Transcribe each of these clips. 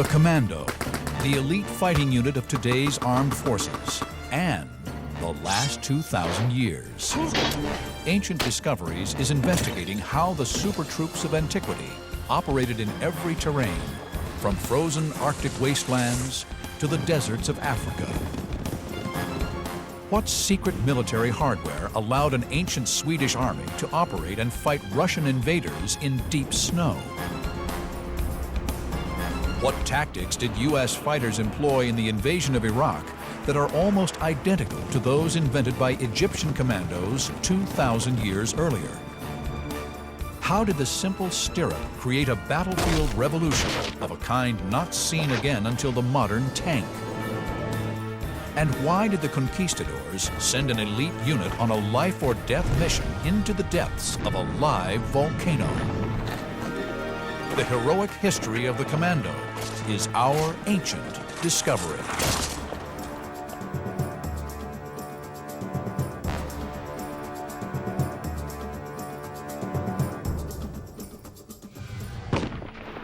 The Commando, the elite fighting unit of today's armed forces, and the last 2,000 years. Ancient Discoveries is investigating how the super troops of antiquity operated in every terrain, from frozen Arctic wastelands to the deserts of Africa. What secret military hardware allowed an ancient Swedish army to operate and fight Russian invaders in deep snow? What tactics did U.S. fighters employ in the invasion of Iraq that are almost identical to those invented by Egyptian commandos 2,000 years earlier? How did the simple stirrup create a battlefield revolution of a kind not seen again until the modern tank? And why did the conquistadors send an elite unit on a life or death mission into the depths of a live volcano? The heroic history of the Commando is our ancient discovery.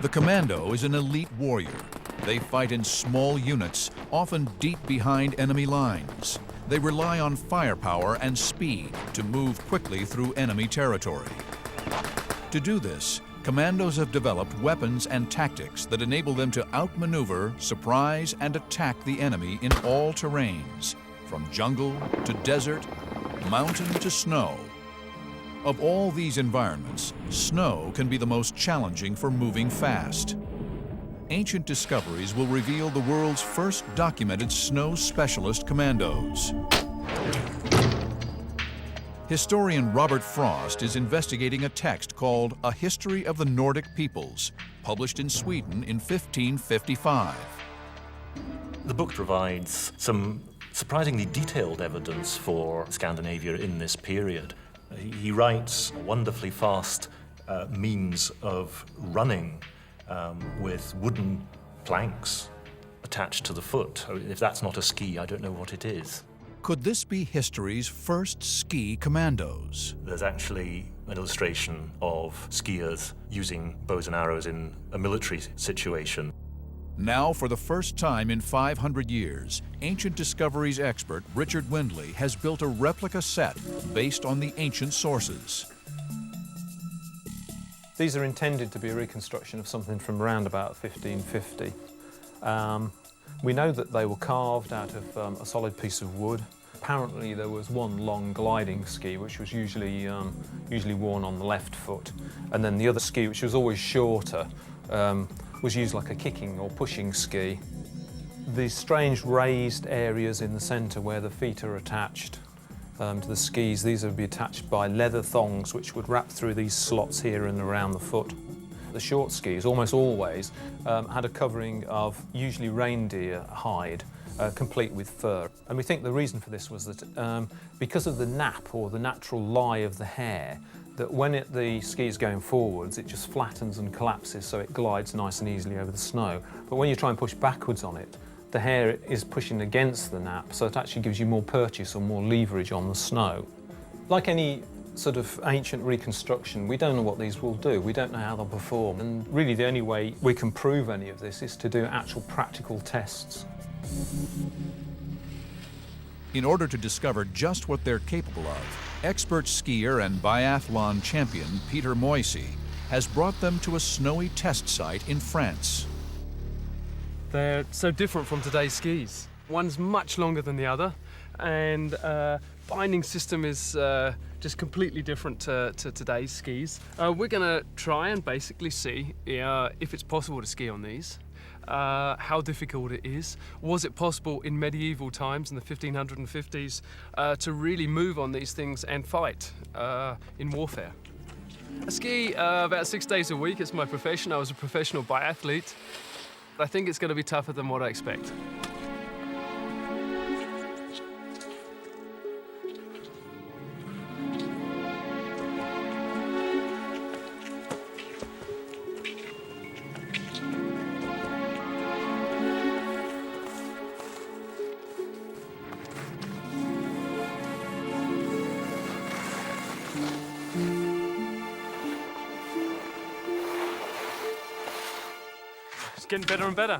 The Commando is an elite warrior. They fight in small units, often deep behind enemy lines. They rely on firepower and speed to move quickly through enemy territory. To do this, Commandos have developed weapons and tactics that enable them to outmaneuver, surprise, and attack the enemy in all terrains, from jungle to desert, mountain to snow. Of all these environments, snow can be the most challenging for moving fast. Ancient Discoveries will reveal the world's first documented snow specialist commandos. Historian Robert Frost is investigating a text called A History of the Nordic Peoples, published in Sweden in 1555. The book provides some surprisingly detailed evidence for Scandinavia in this period. He writes wonderfully fast means of running with wooden planks attached to the foot. If that's not a ski, I don't know what it is. Could this be history's first ski commandos? There's actually an illustration of skiers using bows and arrows in a military situation. Now, for the first time in 500 years, Ancient Discoveries expert Richard Windley has built a replica set based on the ancient sources. These are intended to be a reconstruction of something from around about 1550. We know that they were carved out of a solid piece of wood. Apparently there was one long gliding ski which was usually worn on the left foot, and then the other ski, which was always shorter, was used like a kicking or pushing ski. These strange raised areas in the centre where the feet are attached to the skis, these would be attached by leather thongs which would wrap through these slots here and around the foot. The short skis almost always had a covering of usually reindeer hide, complete with fur. And we think the reason for this was that because of the nap, or the natural lie of the hair, that when the ski is going forwards, it just flattens and collapses, so it glides nice and easily over the snow. But when you try and push backwards on it, the hair is pushing against the nap, so it actually gives you more purchase or more leverage on the snow. Like any sort of ancient reconstruction, we don't know what these will do. We don't know how they'll perform. And really the only way we can prove any of this is to do actual practical tests. In order to discover just what they're capable of, expert skier and biathlon champion Peter Moisey has brought them to a snowy test site in France. They're so different from today's skis. One's much longer than the other, and binding system is just completely different to today's skis. We're going to try and basically see if it's possible to ski on these, how difficult it is. Was it possible in medieval times, in the 1550s, to really move on these things and fight in warfare? I ski about 6 days a week. It's my profession. I was a professional biathlete. I think it's going to be tougher than what I expect. It's getting better and better.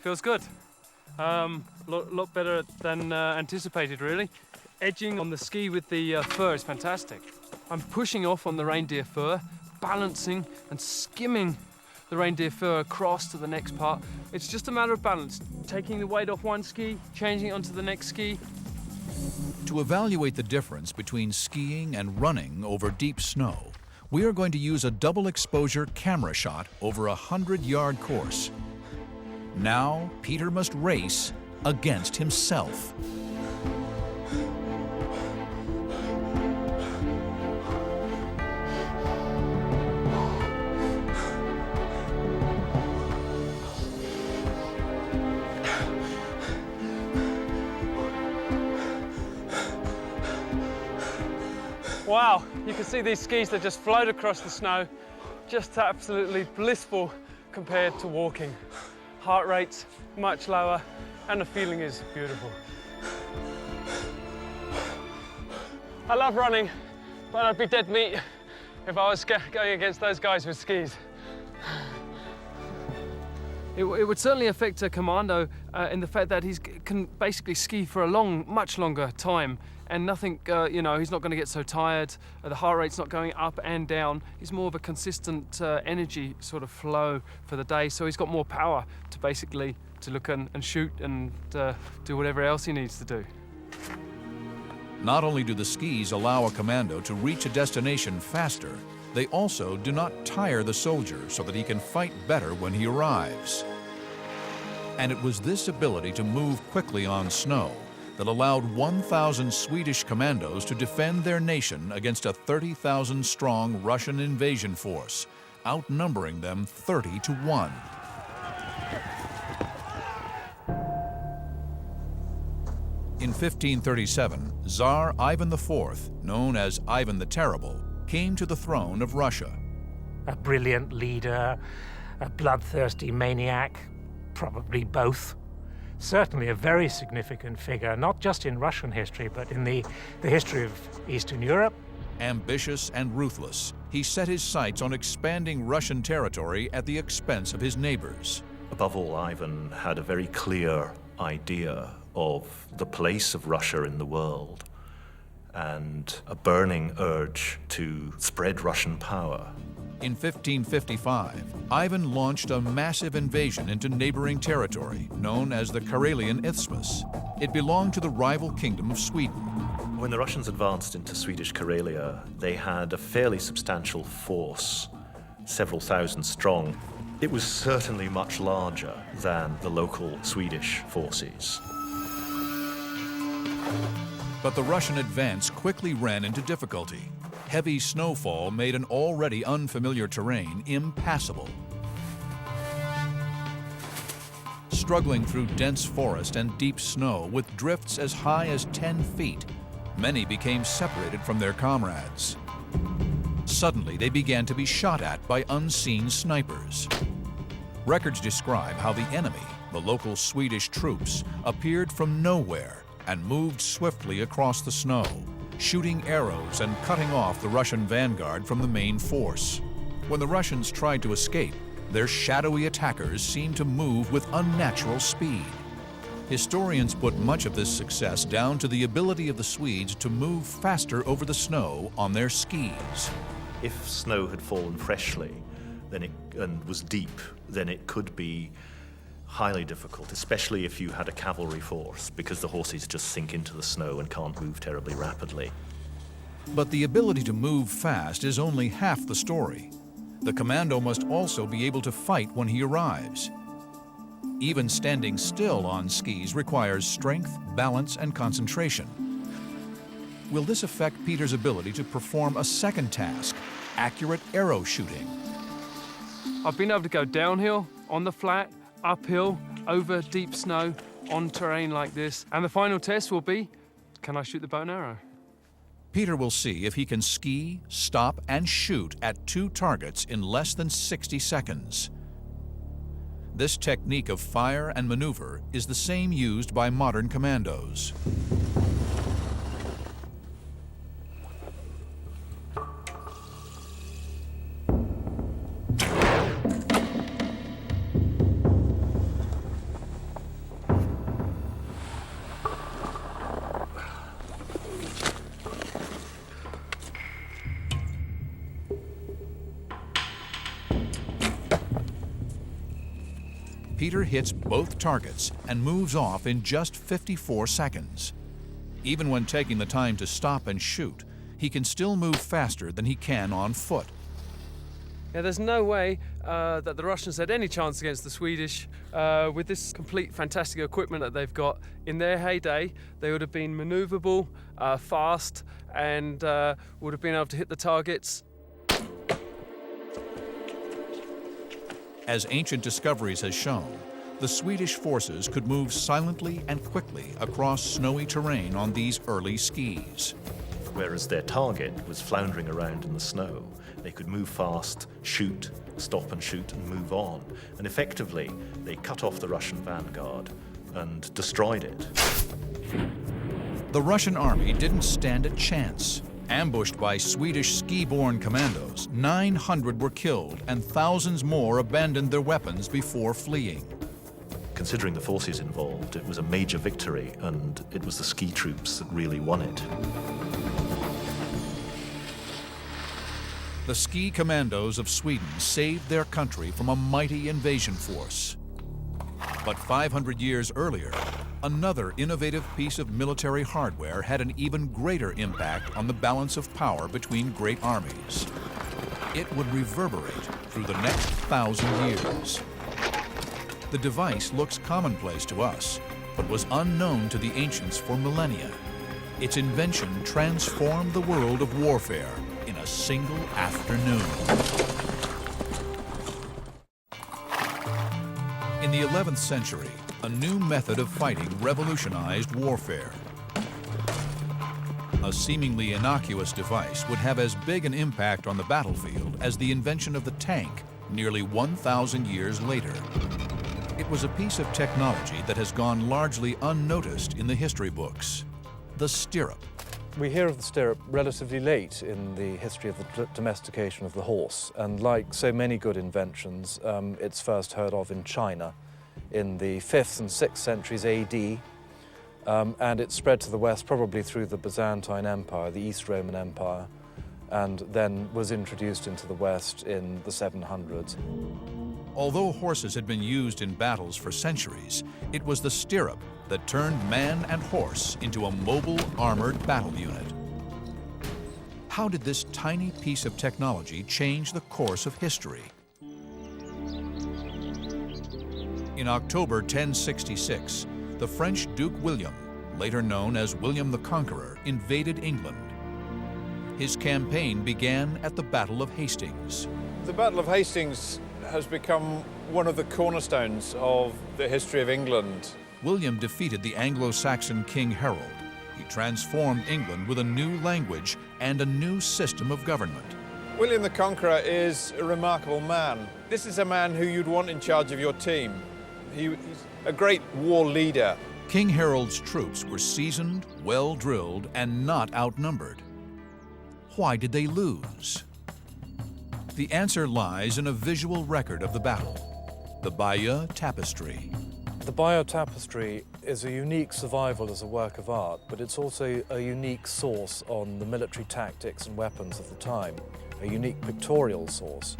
Feels good. Lot better than anticipated, really. Edging on the ski with the fur is fantastic. I'm pushing off on the reindeer fur, balancing and skimming the reindeer fur across to the next part. It's just a matter of balance, taking the weight off one ski, changing it onto the next ski. To evaluate the difference between skiing and running over deep snow, we are going to use a double exposure camera shot over a 100-yard course. Now, Peter must race against himself. Wow, you can see these skis that just float across the snow. Just absolutely blissful compared to walking. Heart rate's much lower and the feeling is beautiful. I love running, but I'd be dead meat if I was going against those guys with skis. It would certainly affect a commando in the fact that he can basically ski for a much longer time, and nothing, he's not going to get so tired. The heart rate's not going up and down. He's more of a consistent energy sort of flow for the day, so he's got more power to basically to look and shoot and do whatever else he needs to do. Not only do the skis allow a commando to reach a destination faster, they also do not tire the soldier so that he can fight better when he arrives. And it was this ability to move quickly on snow that allowed 1,000 Swedish commandos to defend their nation against a 30,000-strong Russian invasion force, outnumbering them 30-1. In 1537, Tsar Ivan IV, known as Ivan the Terrible, came to the throne of Russia. A brilliant leader, a bloodthirsty maniac, probably both. Certainly a very significant figure, not just in Russian history, but in the history of Eastern Europe. Ambitious and ruthless, he set his sights on expanding Russian territory at the expense of his neighbors. Above all, Ivan had a very clear idea of the place of Russia in the world and a burning urge to spread Russian power. In 1555, Ivan launched a massive invasion into neighboring territory known as the Karelian Isthmus. It belonged to the rival kingdom of Sweden. When the Russians advanced into Swedish Karelia, they had a fairly substantial force, several thousand strong. It was certainly much larger than the local Swedish forces. But the Russian advance quickly ran into difficulty. Heavy snowfall made an already unfamiliar terrain impassable. Struggling through dense forest and deep snow with drifts as high as 10 feet, many became separated from their comrades. Suddenly, they began to be shot at by unseen snipers. Records describe how the enemy, the local Swedish troops, appeared from nowhere and moved swiftly across the snow, shooting arrows and cutting off the Russian vanguard from the main force. When the Russians tried to escape, their shadowy attackers seemed to move with unnatural speed. Historians put much of this success down to the ability of the Swedes to move faster over the snow on their skis. If snow had fallen freshly and was deep, then it could be highly difficult, especially if you had a cavalry force, because the horses just sink into the snow and can't move terribly rapidly. But the ability to move fast is only half the story. The commando must also be able to fight when he arrives. Even standing still on skis requires strength, balance, and concentration. Will this affect Peter's ability to perform a second task, accurate arrow shooting? I've been able to go downhill, on the flat, uphill, over deep snow, on terrain like this. And the final test will be, can I shoot the bow and arrow? Peter will see if he can ski, stop, and shoot at 2 targets in less than 60 seconds. This technique of fire and maneuver is the same used by modern commandos. Peter hits both targets and moves off in just 54 seconds. Even when taking the time to stop and shoot, he can still move faster than he can on foot. Yeah, there's no way that the Russians had any chance against the Swedish with this complete fantastic equipment that they've got. In their heyday, they would have been maneuverable, fast, and would have been able to hit the targets. As ancient discoveries has shown, the Swedish forces could move silently and quickly across snowy terrain on these early skis. Whereas their target was floundering around in the snow, they could move fast, shoot, stop and shoot and move on. And effectively, they cut off the Russian vanguard and destroyed it. The Russian army didn't stand a chance. Ambushed by Swedish ski-borne commandos, 900 were killed and thousands more abandoned their weapons before fleeing. Considering the forces involved, it was a major victory, and it was the ski troops that really won it. The ski commandos of Sweden saved their country from a mighty invasion force. But 500 years earlier, another innovative piece of military hardware had an even greater impact on the balance of power between great armies. It would reverberate through the next 1,000 years. The device looks commonplace to us, but was unknown to the ancients for millennia. Its invention transformed the world of warfare in a single afternoon. In the 11th century, a new method of fighting revolutionized warfare. A seemingly innocuous device would have as big an impact on the battlefield as the invention of the tank nearly 1,000 years later. It was a piece of technology that has gone largely unnoticed in the history books: the stirrup. We hear of the stirrup relatively late in the history of the domestication of the horse, and like so many good inventions, it's first heard of in China in the 5th and 6th centuries AD, and it spread to the west probably through the Byzantine Empire, the East Roman Empire, and then was introduced into the west in the 700s. Although horses had been used in battles for centuries, it was the stirrup that turned man and horse into a mobile, armored battle unit. How did this tiny piece of technology change the course of history? In October 1066, the French Duke William, later known as William the Conqueror, invaded England. His campaign began at the Battle of Hastings. The Battle of Hastings has become one of the cornerstones of the history of England. William defeated the Anglo-Saxon King Harold. He transformed England with a new language and a new system of government. William the Conqueror is a remarkable man. This is a man who you'd want in charge of your team. He's a great war leader. King Harold's troops were seasoned, well-drilled, and not outnumbered. Why did they lose? The answer lies in a visual record of the battle: the Bayeux Tapestry. The Bayeux Tapestry is a unique survival as a work of art, but it's also a unique source on the military tactics and weapons of the time, a unique pictorial source.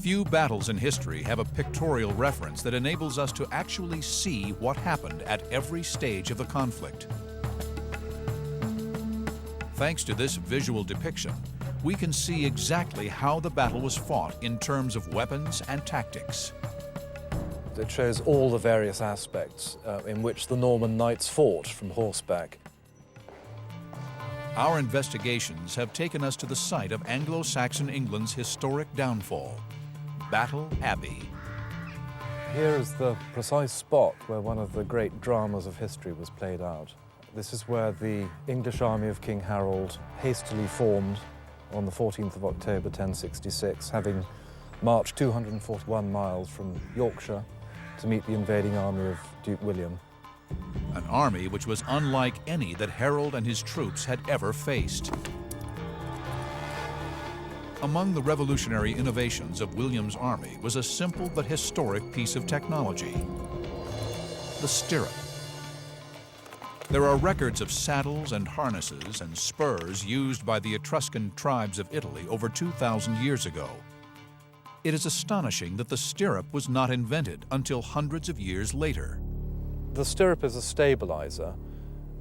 Few battles in history have a pictorial reference that enables us to actually see what happened at every stage of the conflict. Thanks to this visual depiction, we can see exactly how the battle was fought in terms of weapons and tactics. It shows all the various aspects in which the Norman knights fought from horseback. Our investigations have taken us to the site of Anglo-Saxon England's historic downfall, Battle Abbey. Here is the precise spot where one of the great dramas of history was played out. This is where the English army of King Harold hastily formed on the 14th of October 1066, having marched 241 miles from Yorkshire to meet the invading army of Duke William. An army which was unlike any that Harold and his troops had ever faced. Among the revolutionary innovations of William's army was a simple but historic piece of technology: the stirrup. There are records of saddles and harnesses and spurs used by the Etruscan tribes of Italy over 2,000 years ago. It is astonishing that the stirrup was not invented until hundreds of years later. The stirrup is a stabilizer,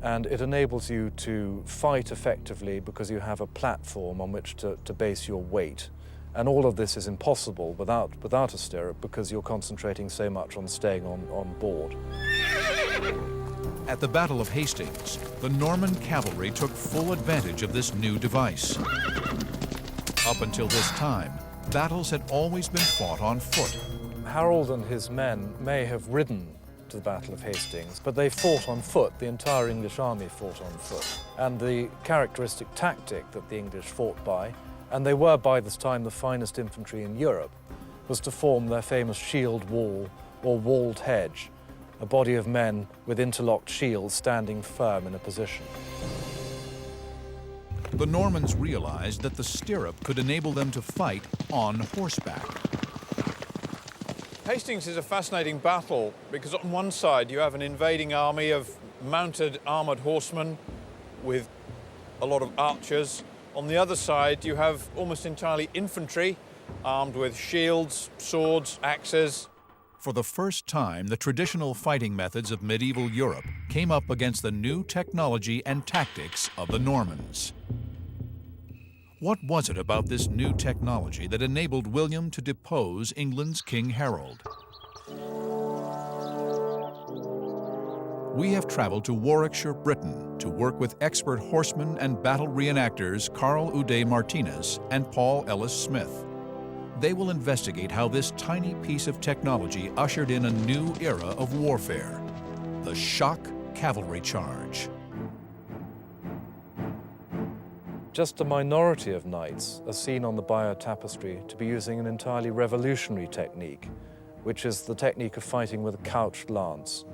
and it enables you to fight effectively because you have a platform on which to base your weight. And all of this is impossible without a stirrup because you're concentrating so much on staying on board. At the Battle of Hastings, the Norman cavalry took full advantage of this new device. Up until this time, battles had always been fought on foot. Harold and his men may have ridden to the Battle of Hastings, but they fought on foot. The entire English army fought on foot. And the characteristic tactic that the English fought by, and they were by this time the finest infantry in Europe, was to form their famous shield wall or walled hedge, a body of men with interlocked shields standing firm in a position. The Normans realized that the stirrup could enable them to fight on horseback. Hastings is a fascinating battle because on one side you have an invading army of mounted armoured horsemen with a lot of archers. On the other side you have almost entirely infantry armed with shields, swords, axes. For the first time, the traditional fighting methods of medieval Europe came up against the new technology and tactics of the Normans. What was it about this new technology that enabled William to depose England's King Harold? We have traveled to Warwickshire, Britain, to work with expert horsemen and battle reenactors Carl Ude Martinez and Paul Ellis Smith. They will investigate how this tiny piece of technology ushered in a new era of warfare, the shock cavalry charge. Just a minority of knights are seen on the Bayeux tapestry to be using an entirely revolutionary technique, which is the technique of fighting with a couched lance.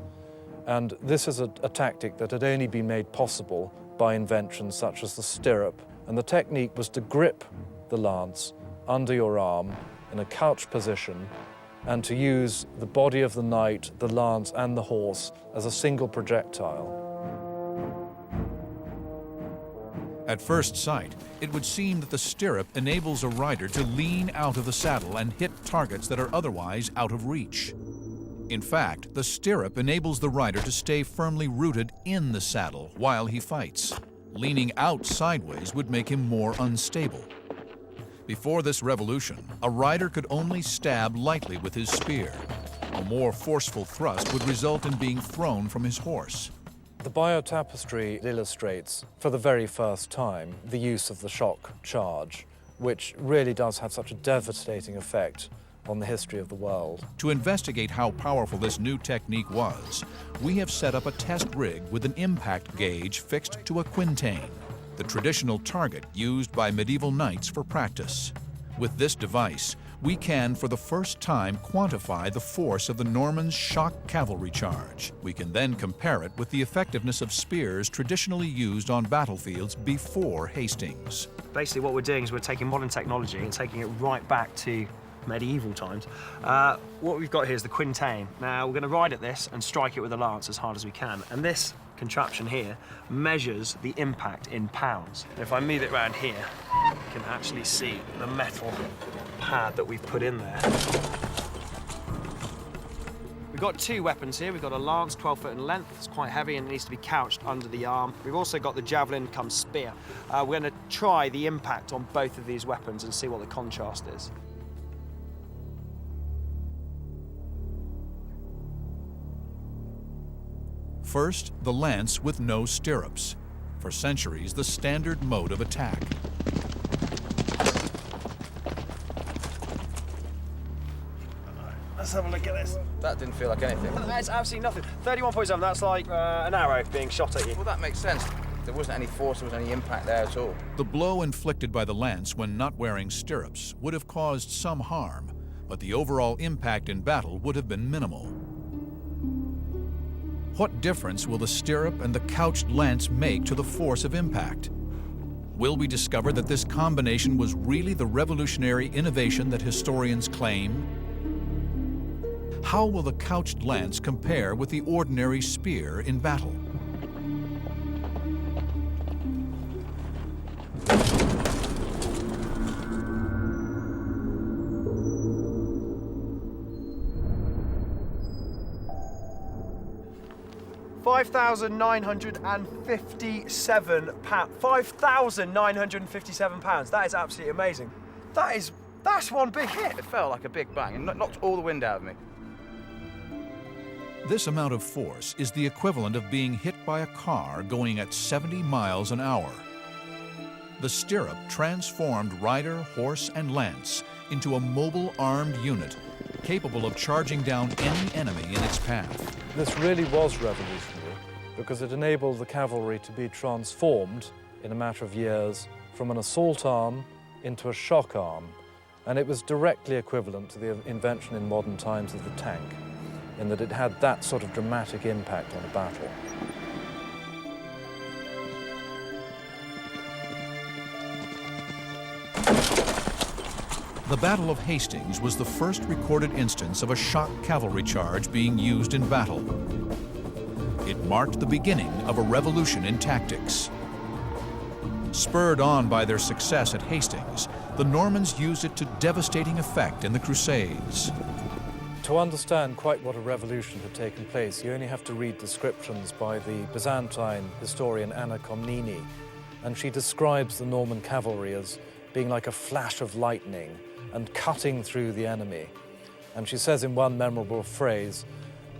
And this is a tactic that had only been made possible by inventions such as the stirrup. And the technique was to grip the lance under your arm in a couched position and to use the body of the knight, the lance, and the horse as a single projectile. At first sight, it would seem that the stirrup enables a rider to lean out of the saddle and hit targets that are otherwise out of reach. In fact, the stirrup enables the rider to stay firmly rooted in the saddle while he fights. Leaning out sideways would make him more unstable. Before this revolution, a rider could only stab lightly with his spear. A more forceful thrust would result in being thrown from his horse. The Bayeux tapestry illustrates, for the very first time, the use of the shock charge, which really does have such a devastating effect on the history of the world. To investigate how powerful this new technique was, we have set up a test rig with an impact gauge fixed to a quintain, the traditional target used by medieval knights for practice. With this device, we can, for the first time, quantify the force of the Normans' shock cavalry charge. We can then compare it with the effectiveness of spears traditionally used on battlefields before Hastings. Basically what we're doing is we're taking modern technology and taking it right back to medieval times. What we've got here is the quintain. Now we're going to ride at this and strike it with a lance as hard as we can. And this contraption here measures the impact in pounds. And if I move it around here, you can actually see the metal pad that we've put in there. We've got two weapons here. We've got a lance, 12 foot in length. It's quite heavy and it needs to be couched under the arm. We've also got the javelin come spear. We're going to try the impact on both of these weapons and see what the contrast is. First, the lance with no stirrups. For centuries, the standard mode of attack. Let's have a look at this. That didn't feel like anything. That's absolutely nothing. 31.7, that's like an arrow being shot at you. Well, that makes sense. There wasn't any force, there wasn't any impact there at all. The blow inflicted by the lance when not wearing stirrups would have caused some harm, but the overall impact in battle would have been minimal. What difference will the stirrup and the couched lance make to the force of impact? Will we discover that this combination was really the revolutionary innovation that historians claim? How will the couched lance compare with the ordinary spear in battle? 5,957 pounds. 5,957 pounds. That is absolutely amazing. That's one big hit. It felt like a big bang and knocked all the wind out of me. This amount of force is the equivalent of being hit by a car going at 70 miles an hour. The stirrup transformed rider, horse, and lance into a mobile armed unit capable of charging down any enemy in its path. This really was revolutionary because it enabled the cavalry to be transformed in a matter of years from an assault arm into a shock arm, and it was directly equivalent to the invention in modern times of the tank, in that it had that sort of dramatic impact on a battle. The Battle of Hastings was the first recorded instance of a shock cavalry charge being used in battle. It marked the beginning of a revolution in tactics. Spurred on by their success at Hastings, the Normans used it to devastating effect in the Crusades. To understand quite what a revolution had taken place, you only have to read descriptions by the Byzantine historian Anna Komnene, and she describes the Norman cavalry as being like a flash of lightning and cutting through the enemy. And she says in one memorable phrase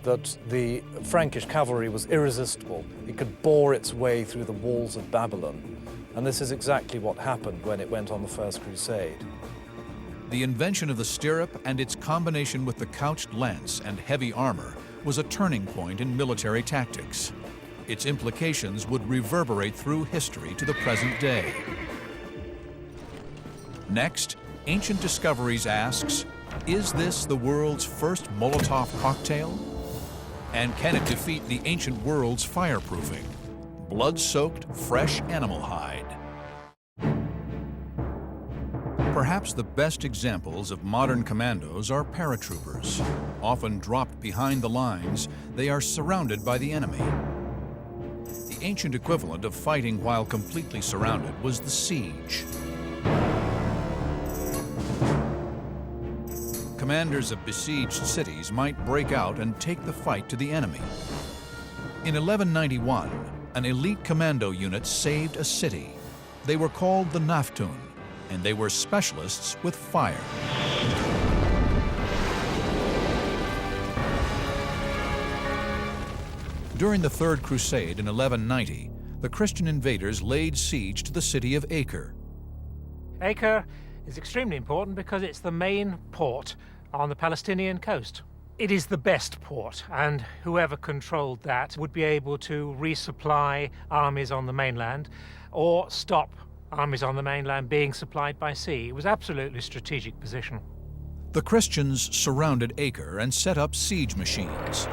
that the Frankish cavalry was irresistible. It could bore its way through the walls of Babylon. And this is exactly what happened when it went on the First Crusade. The invention of the stirrup and its combination with the couched lance and heavy armor was a turning point in military tactics. Its implications would reverberate through history to the present day. Next, Ancient Discoveries asks, is this the world's first Molotov cocktail? And can it defeat the ancient world's fireproofing? Blood-soaked, fresh animal hide. Perhaps the best examples of modern commandos are paratroopers. Often dropped behind the lines, they are surrounded by the enemy. The ancient equivalent of fighting while completely surrounded was the siege. Commanders of besieged cities might break out and take the fight to the enemy. In 1191, an elite commando unit saved a city. They were called the Naftun, and they were specialists with fire. During the Third Crusade in 1190, the Christian invaders laid siege to the city of Acre. Acre is extremely important because it's the main port on the Palestinian coast. It is the best port, and whoever controlled that would be able to resupply armies on the mainland or stop armies on the mainland being supplied by sea. It was absolutely strategic position. The Christians surrounded Acre and set up siege machines.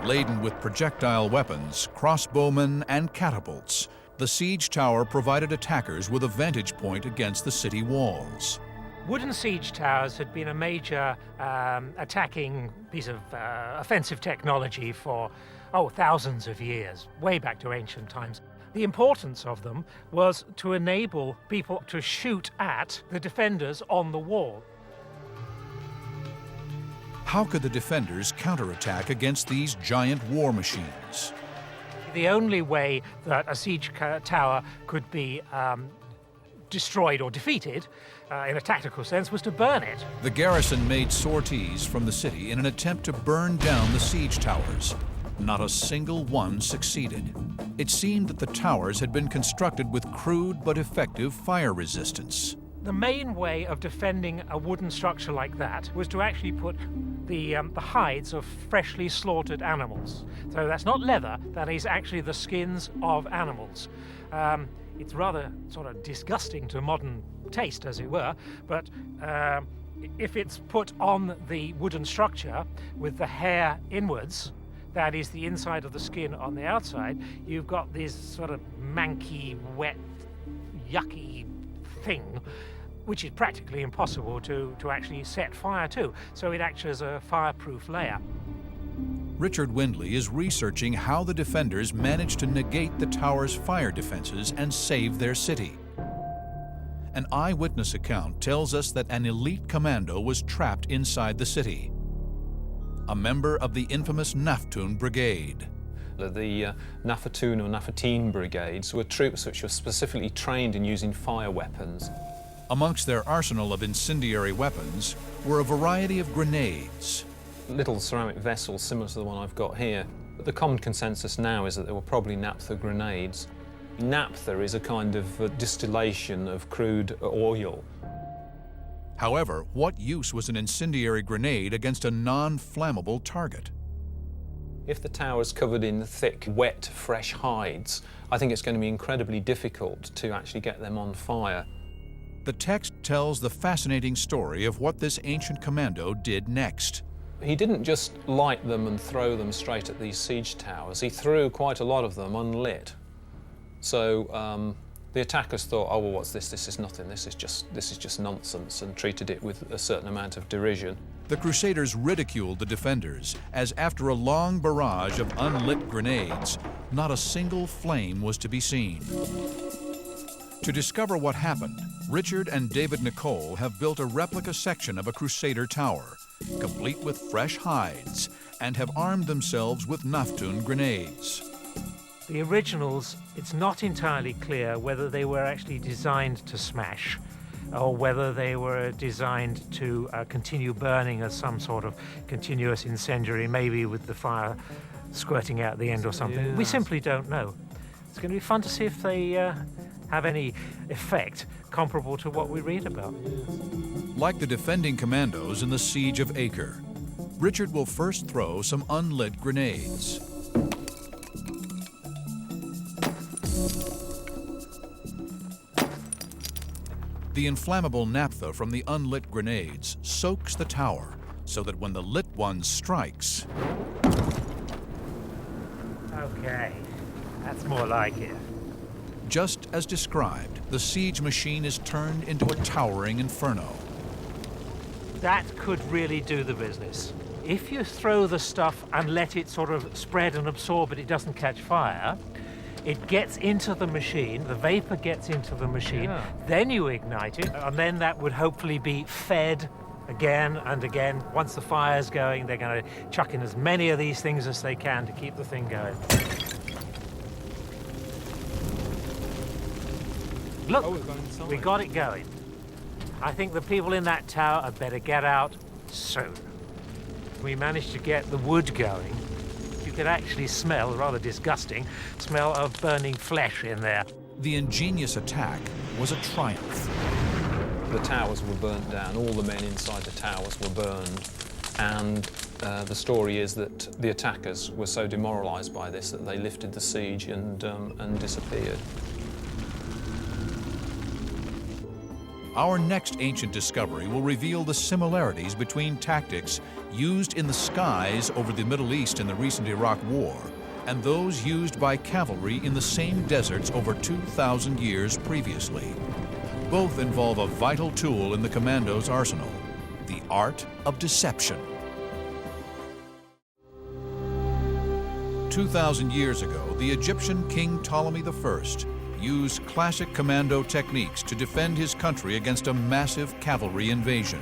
Laden with projectile weapons, crossbowmen, and catapults, the siege tower provided attackers with a vantage point against the city walls. Wooden siege towers had been a major attacking piece of offensive technology for, thousands of years, way back to ancient times. The importance of them was to enable people to shoot at the defenders on the wall. How could the defenders counterattack against these giant war machines? The only way that a siege tower could be destroyed or defeated, in a tactical sense, was to burn it. The garrison made sorties from the city in an attempt to burn down the siege towers. Not a single one succeeded. It seemed that the towers had been constructed with crude but effective fire resistance. The main way of defending a wooden structure like that was to actually put the hides of freshly slaughtered animals. So that's not leather, that is actually the skins of animals. It's rather sort of disgusting to modern taste, as it were, but if it's put on the wooden structure with the hair inwards, that is the inside of the skin on the outside, you've got this sort of manky, wet, yucky thing, which is practically impossible to actually set fire to. So it acts as a fireproof layer. Richard Windley is researching how the defenders managed to negate the tower's fire defenses and save their city. An eyewitness account tells us that an elite commando was trapped inside the city. a member of the infamous Naftun Brigade. The Nafatun or Nafatine brigades were troops which were specifically trained in using fire weapons. Amongst their arsenal of incendiary weapons were a variety of grenades. Little ceramic vessels similar to the one I've got here. But the common consensus now is that they were probably naphtha grenades. Naphtha is a kind of distillation of crude oil. However, what use was an incendiary grenade against a non-flammable target? If the tower's covered in thick, wet, fresh hides, I think it's going to be incredibly difficult to actually get them on fire. The text tells the fascinating story of what this ancient commando did next. He didn't just light them and throw them straight at these siege towers. He threw quite a lot of them unlit. So the attackers thought, oh, well, what's this? This is nothing. This is just nonsense, and treated it with a certain amount of derision. The Crusaders ridiculed the defenders, as after a long barrage of unlit grenades, not a single flame was to be seen. To discover what happened, Richard and David Nicole have built a replica section of a Crusader tower, complete with fresh hides, and have armed themselves with Naftun grenades. The originals, it's not entirely clear whether they were actually designed to smash or whether they were designed to continue burning as some sort of continuous incendiary, maybe with the fire squirting out the end or something. Yes. We simply don't know. It's going to be fun to see if they have any effect comparable to what we read about. Like the defending commandos in the Siege of Acre, Richard will first throw some unlit grenades. The inflammable naphtha from the unlit grenades soaks the tower so that when the lit one strikes... Okay, that's more like it. Just as described, the siege machine is turned into a towering inferno. That could really do the business. If you throw the stuff and let it sort of spread and absorb but it doesn't catch fire, it gets into the machine, the vapor gets into the machine, then you ignite it, and then that would hopefully be fed again and again. Once the fire's going, they're going to chuck in as many of these things as they can to keep the thing going. Look, we got it going. I think the people in that tower had better get out soon. We managed to get the wood going. You could actually smell, rather disgusting, smell of burning flesh in there. The ingenious attack was a triumph. The towers were burnt down, all the men inside the towers were burned, and the story is that the attackers were so demoralized by this that they lifted the siege and disappeared. Our next ancient discovery will reveal the similarities between tactics used in the skies over the Middle East in the recent Iraq War and those used by cavalry in the same deserts over 2,000 years previously. Both involve a vital tool in the commando's arsenal, the art of deception. 2,000 years ago, the Egyptian King Ptolemy I used classic commando techniques to defend his country against a massive cavalry invasion.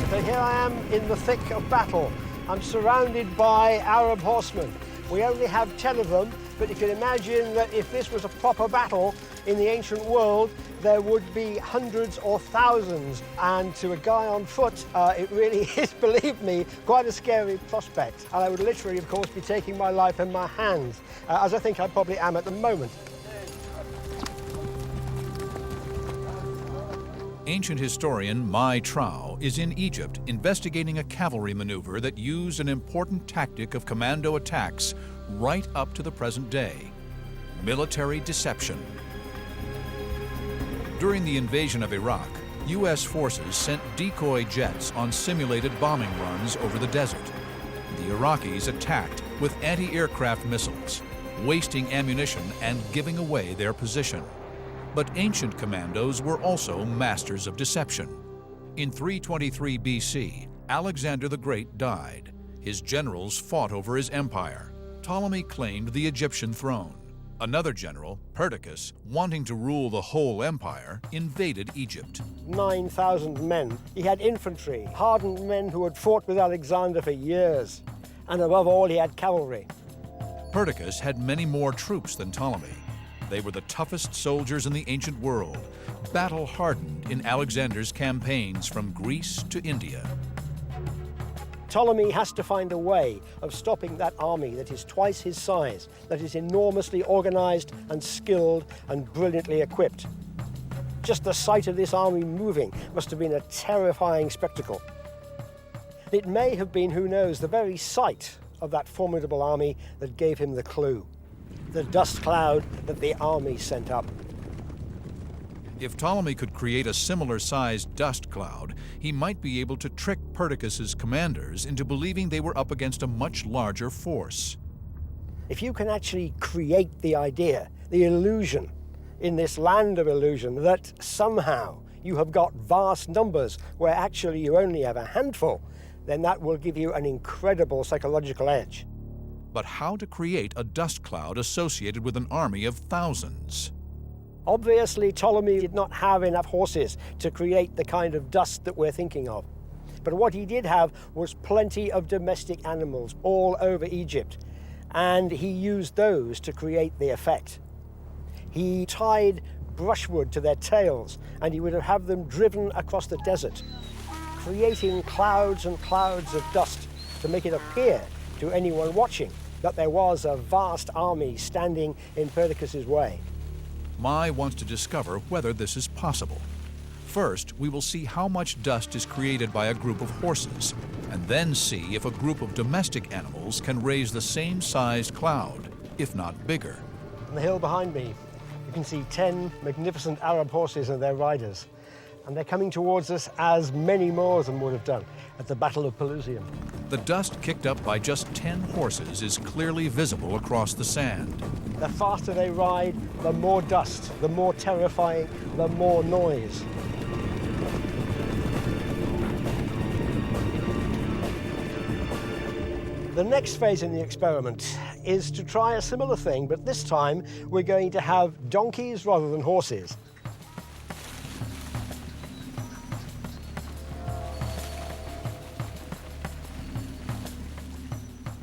So here I am in the thick of battle. I'm surrounded by Arab horsemen. We only have 10 of them, but you can imagine that if this was a proper battle in the ancient world, there would be hundreds or thousands. And to a guy on foot, it really is, believe me, quite a scary prospect. And I would literally, of course, be taking my life in my hands, as I think I probably am at the moment. Ancient historian Mai Trau is in Egypt investigating a cavalry maneuver that used an important tactic of commando attacks right up to the present day: military deception. During the invasion of Iraq, U.S. forces sent decoy jets on simulated bombing runs over the desert. The Iraqis attacked with anti-aircraft missiles, wasting ammunition and giving away their position. But ancient commandos were also masters of deception. In 323 BC, Alexander the Great died. His generals fought over his empire. Ptolemy claimed the Egyptian throne. Another general, Perdiccas, wanting to rule the whole empire, invaded Egypt. 9,000 men. He had infantry, hardened men who had fought with Alexander for years. And above all, he had cavalry. Perdiccas had many more troops than Ptolemy. They were the toughest soldiers in the ancient world, battle-hardened in Alexander's campaigns from Greece to India. Ptolemy has to find a way of stopping that army that is twice his size, that is enormously organized and skilled and brilliantly equipped. Just the sight of this army moving must have been a terrifying spectacle. It may have been, who knows, the very sight of that formidable army that gave him the clue, the dust cloud that the army sent up. If Ptolemy could create a similar-sized dust cloud, he might be able to trick Perdiccas's commanders into believing they were up against a much larger force. If you can actually create the idea, the illusion, in this land of illusion, that somehow you have got vast numbers where actually you only have a handful, then that will give you an incredible psychological edge. But how to create a dust cloud associated with an army of thousands? Obviously, Ptolemy did not have enough horses to create the kind of dust that we're thinking of. But what he did have was plenty of domestic animals all over Egypt, and he used those to create the effect. He tied brushwood to their tails, and he would have them driven across the desert, creating clouds and clouds of dust to make it appear to anyone watching that there was a vast army standing in Perdiccas's way. Mai wants to discover whether this is possible. First, we will see how much dust is created by a group of horses, and then see if a group of domestic animals can raise the same sized cloud, if not bigger. On the hill behind me, you can see 10 magnificent Arab horses and their riders. And they're coming towards us as many more of them would have done at the Battle of Pelusium. The dust kicked up by just 10 horses is clearly visible across the sand. The faster they ride, the more dust, the more terrifying, the more noise. The next phase in the experiment is to try a similar thing, but this time we're going to have donkeys rather than horses.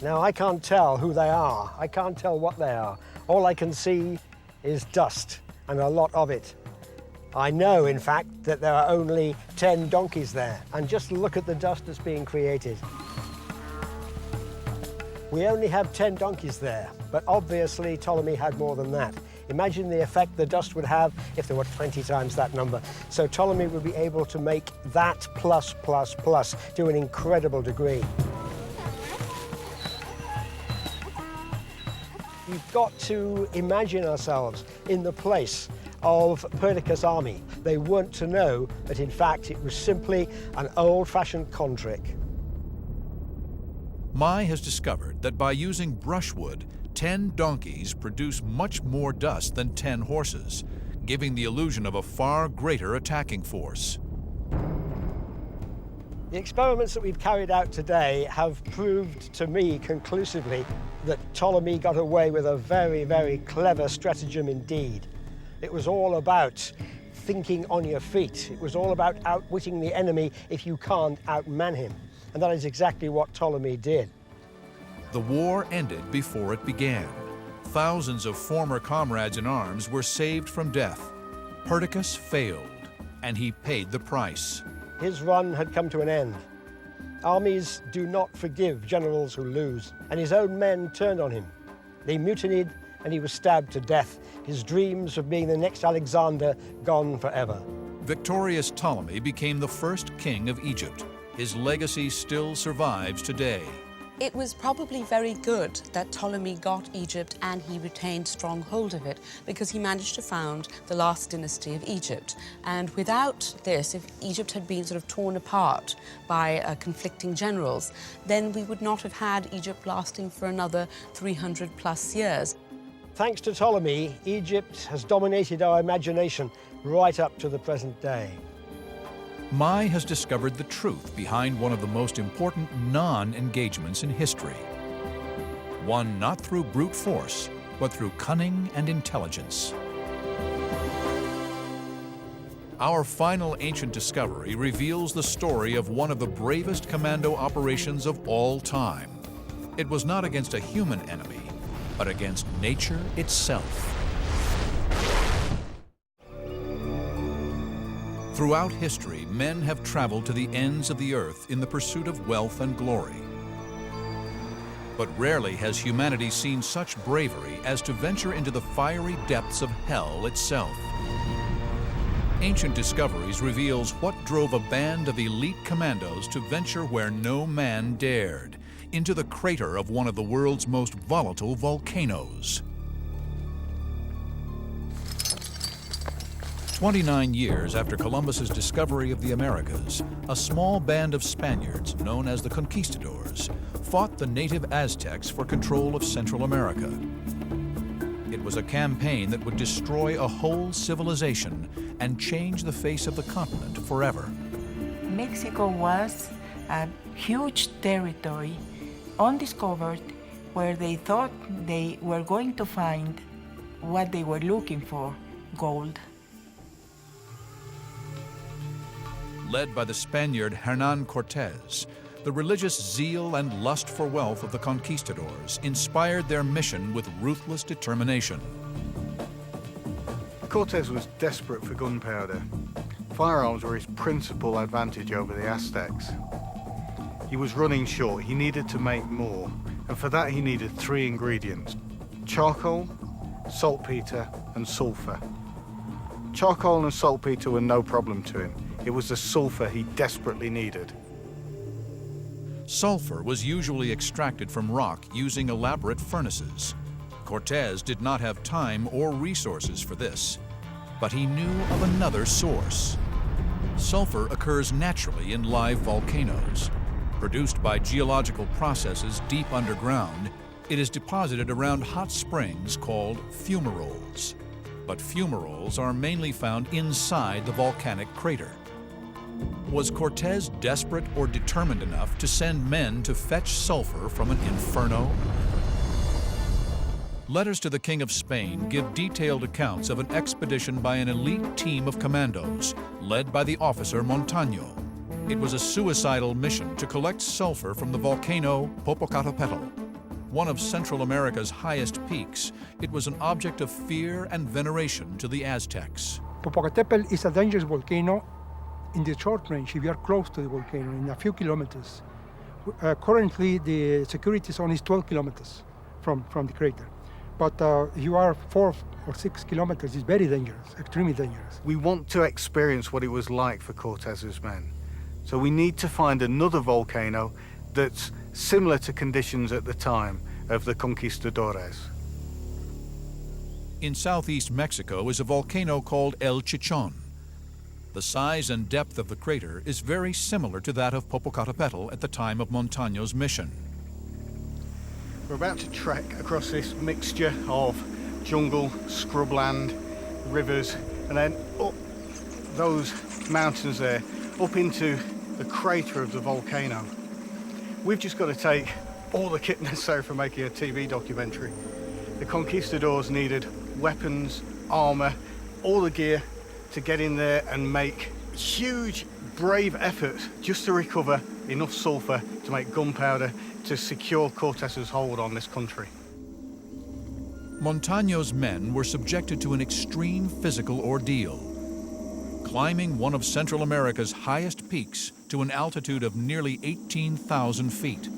Now, I can't tell who they are. I can't tell what they are. All I can see is dust, and a lot of it. I know, in fact, that there are only 10 donkeys there, and just look at the dust that's being created. We only have 10 donkeys there, but obviously Ptolemy had more than that. Imagine the effect the dust would have if there were 20 times that number. So Ptolemy would be able to make that plus to an incredible degree. We've got to imagine ourselves in the place of Perdiccas' army. They weren't to know that, in fact, it was simply an old-fashioned con trick. Mai has discovered that by using brushwood, 10 donkeys produce much more dust than 10 horses, giving the illusion of a far greater attacking force. The experiments that we've carried out today have proved to me conclusively that Ptolemy got away with a very, very clever stratagem indeed. It was all about thinking on your feet. It was all about outwitting the enemy if you can't outman him. And that is exactly what Ptolemy did. The war ended before it began. Thousands of former comrades in arms were saved from death. Perdiccas failed, and he paid the price. His run had come to an end. Armies do not forgive generals who lose, and his own men turned on him. They mutinied, and he was stabbed to death, his dreams of being the next Alexander gone forever. Victorious Ptolemy became the first king of Egypt. His legacy still survives today. It was probably very good that Ptolemy got Egypt and he retained strong hold of it, because he managed to found the last dynasty of Egypt. And without this, if Egypt had been sort of torn apart by conflicting generals, then we would not have had Egypt lasting for another 300 plus years. Thanks to Ptolemy, Egypt has dominated our imagination right up to the present day. Mai has discovered the truth behind one of the most important non-engagements in history. One not through brute force, but but through cunning and intelligence. Our final ancient discovery reveals the story of one of the bravest commando operations of all time. It was not against a human enemy, but against nature itself. Throughout history, men have traveled to the ends of the earth in the pursuit of wealth and glory. But rarely has humanity seen such bravery as to venture into the fiery depths of hell itself. Ancient Discoveries reveals what drove a band of elite commandos to venture where no man dared, into the crater of one of the world's most volatile volcanoes. 29 years after Columbus's discovery of the Americas, a small band of Spaniards, known as the Conquistadors, fought the native Aztecs for control of Central America. It was a campaign that would destroy a whole civilization and change the face of the continent forever. Mexico was a huge territory, undiscovered, where they thought they were going to find what they were looking for, gold. Led by the Spaniard Hernán Cortés, the religious zeal and lust for wealth of the conquistadors inspired their mission with ruthless determination. Cortés was desperate for gunpowder. Firearms were his principal advantage over the Aztecs. He was running short. He needed to make more, and for that he needed 3 ingredients: charcoal, saltpeter, and sulfur. Charcoal and saltpeter were no problem to him. It was the sulfur he desperately needed. Sulfur was usually extracted from rock using elaborate furnaces. Cortés did not have time or resources for this, but he knew of another source. Sulfur occurs naturally in live volcanoes. Produced by geological processes deep underground, it is deposited around hot springs called fumaroles. But fumaroles are mainly found inside the volcanic crater. Was Cortés desperate or determined enough to send men to fetch sulfur from an inferno? Letters to the King of Spain give detailed accounts of an expedition by an elite team of commandos, led by the officer Montaño. It was a suicidal mission to collect sulfur from the volcano Popocatépetl. One of Central America's highest peaks, it was an object of fear and veneration to the Aztecs. Popocatépetl is a dangerous volcano in the short range if you are close to the volcano, in a few kilometers. Currently, the security zone is 12 kilometers from the crater. But if you are 4 or 6 kilometers, it's very dangerous, extremely dangerous. We want to experience what it was like for Cortés's men. So we need to find another volcano that's similar to conditions at the time of the conquistadores. In southeast Mexico is a volcano called El Chichón. The size and depth of the crater is very similar to that of Popocatépetl at the time of Montaño's mission. We're about to trek across this mixture of jungle, scrubland, rivers, and then up those mountains there, up into the crater of the volcano. We've just got to take all the kit necessary for making a TV documentary. The conquistadors needed weapons, armor, all the gear to get in there and make huge, brave efforts just to recover enough sulfur to make gunpowder to secure Cortés's hold on this country. Montaño's men were subjected to an extreme physical ordeal, climbing one of Central America's highest peaks to an altitude of nearly 18,000 feet.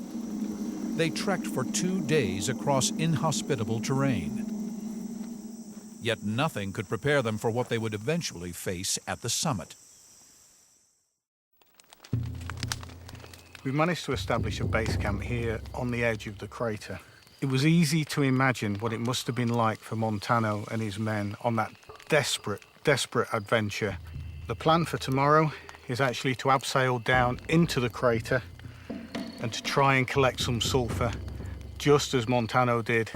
They trekked for 2 days across inhospitable terrain. Yet nothing could prepare them for what they would eventually face at the summit. We managed to establish a base camp here on the edge of the crater. It was easy to imagine what it must have been like for Montaño and his men on that desperate adventure. The plan for tomorrow is actually to abseil down into the crater and to try and collect some sulfur, just as Montaño did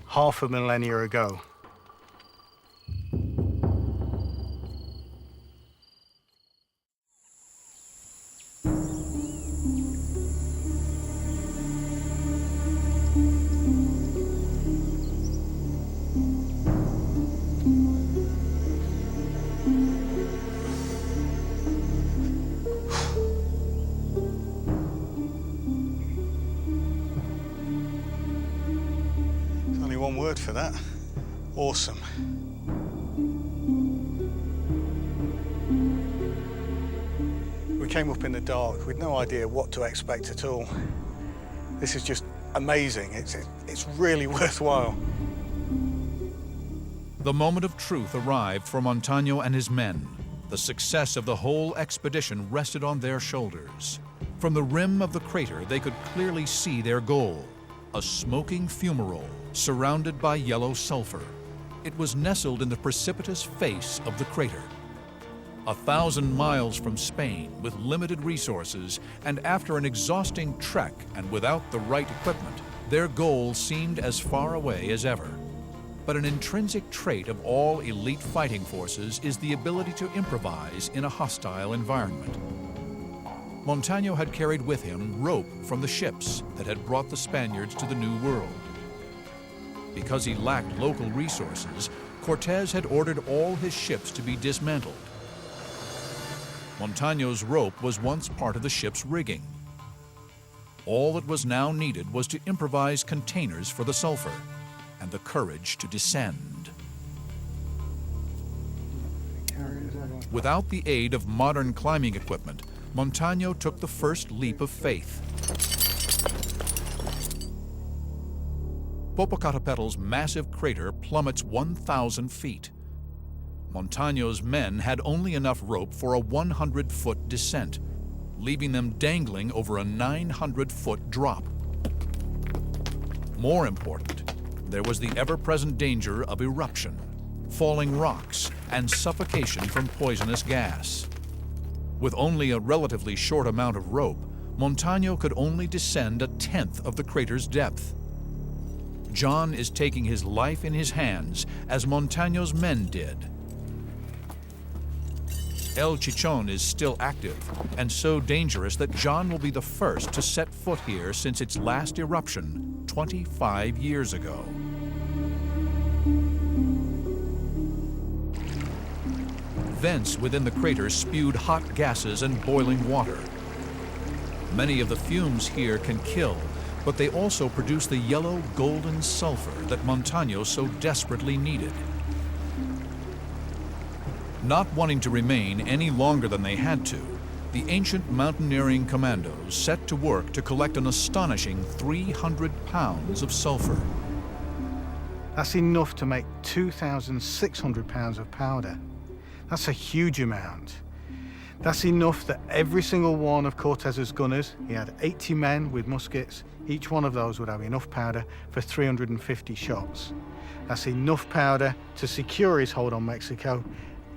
half a millennia ago. word for that. Awesome. We came up in the dark with no idea what to expect at all. This is just amazing. It's really worthwhile. The moment of truth arrived for Montaño and his men. The success of the whole expedition rested on their shoulders. From the rim of the crater, they could clearly see their goal, a smoking fumarole surrounded by yellow sulfur. It was nestled in the precipitous face of the crater. 1,000 miles from Spain, with limited resources, and after an exhausting trek and without the right equipment, their goal seemed as far away as ever. But an intrinsic trait of all elite fighting forces is the ability to improvise in a hostile environment. Montaño had carried with him rope from the ships that had brought the Spaniards to the New World. Because he lacked local resources, Cortés had ordered all his ships to be dismantled. Montaño's rope was once part of the ship's rigging. All that was now needed was to improvise containers for the sulfur and the courage to descend. Without the aid of modern climbing equipment, Montaño took the first leap of faith. Popocatépetl's massive crater plummets 1,000 feet. Montaño's men had only enough rope for a 100-foot descent, leaving them dangling over a 900-foot drop. More important, there was the ever-present danger of eruption, falling rocks, and suffocation from poisonous gas. With only a relatively short amount of rope, Montaño could only descend a tenth of the crater's depth. John is taking his life in his hands, as Montaño's men did. El Chichón is still active, and so dangerous that John will be the first to set foot here since its last eruption 25 years ago. Vents within the crater spewed hot gases and boiling water. Many of the fumes here can kill, but they also produce the yellow golden sulfur that Montaño so desperately needed. Not wanting to remain any longer than they had to, the ancient mountaineering commandos set to work to collect an astonishing 300 pounds of sulfur. That's enough to make 2,600 pounds of powder. That's a huge amount. That's enough that every single one of Cortés's gunners, he had 80 men with muskets, each one of those would have enough powder for 350 shots. That's enough powder to secure his hold on Mexico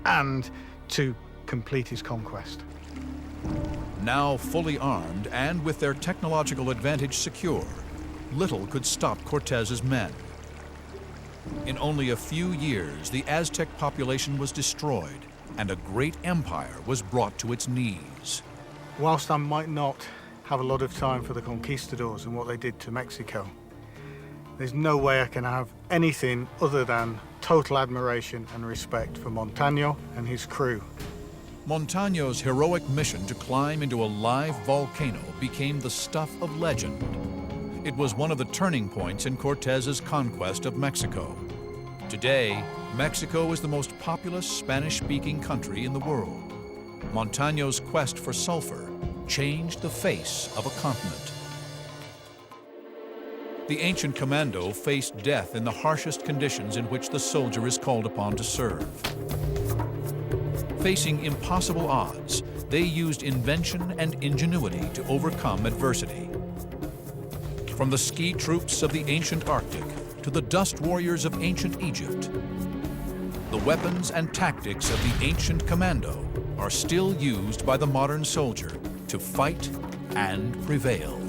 and to complete his conquest. Now fully armed and with their technological advantage secure, little could stop Cortés's men. In only a few years, the Aztec population was destroyed and a great empire was brought to its knees. Whilst I might not have a lot of time for the conquistadors and what they did to Mexico, there's no way I can have anything other than total admiration and respect for Montaño and his crew. Montaño's heroic mission to climb into a live volcano became the stuff of legend. It was one of the turning points in Cortés's conquest of Mexico. Today, Mexico is the most populous Spanish-speaking country in the world. Montaño's quest for sulfur changed the face of a continent. The ancient commando faced death in the harshest conditions in which the soldier is called upon to serve. Facing impossible odds, they used invention and ingenuity to overcome adversity. From the ski troops of the ancient Arctic to the dust warriors of ancient Egypt, the weapons and tactics of the ancient commando are still used by the modern soldier to fight and prevail.